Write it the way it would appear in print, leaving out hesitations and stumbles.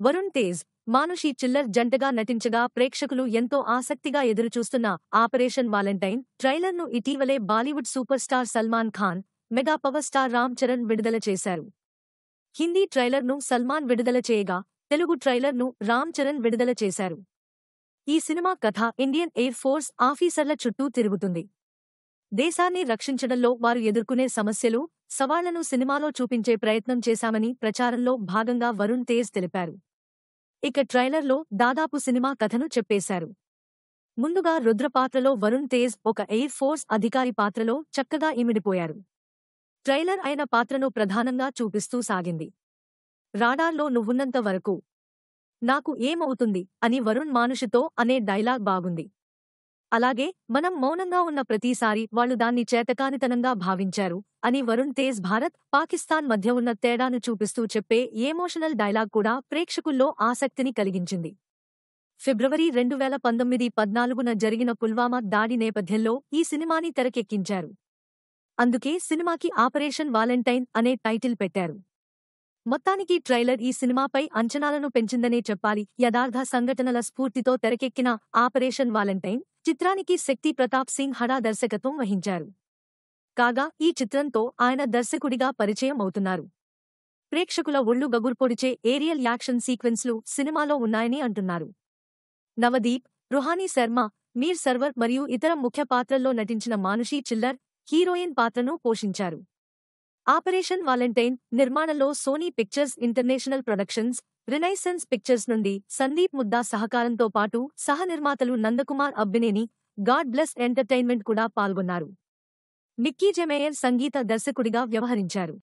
వరుణ్ తేజ్, మానుషి చిల్లర్ జంటగా నటించగా ప్రేక్షకులు ఎంతో ఆసక్తిగా ఎదురుచూస్తున్న ఆపరేషన్ వాలంటైన్ ట్రైలర్ను ఇటీవలే Bollywood super star Salman Khan, mega power star Ram Charan విడుదల చేశారు. హిందీ ట్రైలర్ను సల్మాన్ విడుదల చేయగా, తెలుగు ట్రైలర్ను రామ్ చరణ్ విడుదల చేశారు. ఈ సినిమా కథ ఇండియన్ ఎయిర్ ఫోర్స్ ఆఫీసర్ల చుట్టూ తిరుగుతుంది. దేశాన్ని రక్షించడంలో వారు ఎదుర్కొనే సమస్యలు, సవాళ్లను సినిమాలో చూపించే ప్రయత్నం చేశామని ప్రచారంలో భాగంగా వరుణ్ తేజ్ తెలిపారు. ఇక ట్రైలర్లో దాదాపు సినిమా కథను చెప్పేశారు. ముందుగా రుద్ర పాత్రలో వరుణ్ తేజ్ ఒక ఎయిర్ ఫోర్స్ అధికారి పాత్రలో చక్కగా ఇమిడిపోయారు. ట్రైలర్ ఆయన పాత్రను ప్రధానంగా చూపిస్తూ సాగింది. రాడార్లో నువ్వున్నంత వరకు నాకు ఏమవుతుంది అని వరుణ్ మానుషితో అనే డైలాగ్ బాగుంది. అలాగే మనం మౌనంగా ఉన్న ప్రతిసారి వాళ్లు దాన్ని చేతకానితనంగా భావించారు అని వరుణ్ తేజ్ భారత్, పాకిస్తాన్ మధ్య ఉన్న తేడాను చూపిస్తూ చెప్పే ఎమోషనల్ డైలాగ్ కూడా ప్రేక్షకుల్లో ఆసక్తిని కలిగించింది. ఫిబ్రవరి 2019-14న జరిగిన పుల్వామా దాడి నేపథ్యంలో ఈ సినిమాని తెరకెక్కించారు. అందుకే సినిమాకి ఆపరేషన్ వాలంటైన్ అనే టైటిల్ పెట్టారు. మొత్తానికి ట్రైలర్ ఈ సినిమాపై అంచనాలను పెంచిందనే చెప్పాలి. యథార్థ సంఘటనల స్ఫూర్తితో తెరకెక్కిన ఆపరేషన్ వాలంటైన్ చిత్రానికి శక్తి ప్రతాప్ సింగ్ హడా దర్శకత్వం వహించారు. కాగా ఈ చిత్రంతో ఆయన దర్శకుడిగా పరిచయం అవుతున్నారు. ప్రేక్షకుల ఒళ్లు గగుర్పొడిచే ఏరియల్ యాక్షన్ సీక్వెన్స్లు సినిమాలో ఉన్నాయని అంటున్నారు. నవదీప్, రుహానీ శర్మ, మీర్ సర్వర్ మరియు ఇతర ముఖ్య పాత్రల్లో నటించిన మానుషి చిల్లర్ హీరోయిన్ పాత్రను పోషించారు. ఆపరేషన్ వాలంటైన్ నిర్మాణంలో Sony Pictures International Productions, Renaissance Pictures నుండి సందీప్ ముద్దా సహకారంతో పాటు సహనిర్మాతలు Nandakumar Abbineni, God Bless Entertainment కూడా పాల్గొన్నారు. మిక్కీ జె మేయర్ సంగీత దర్శకుడిగా వ్యవహరించారు.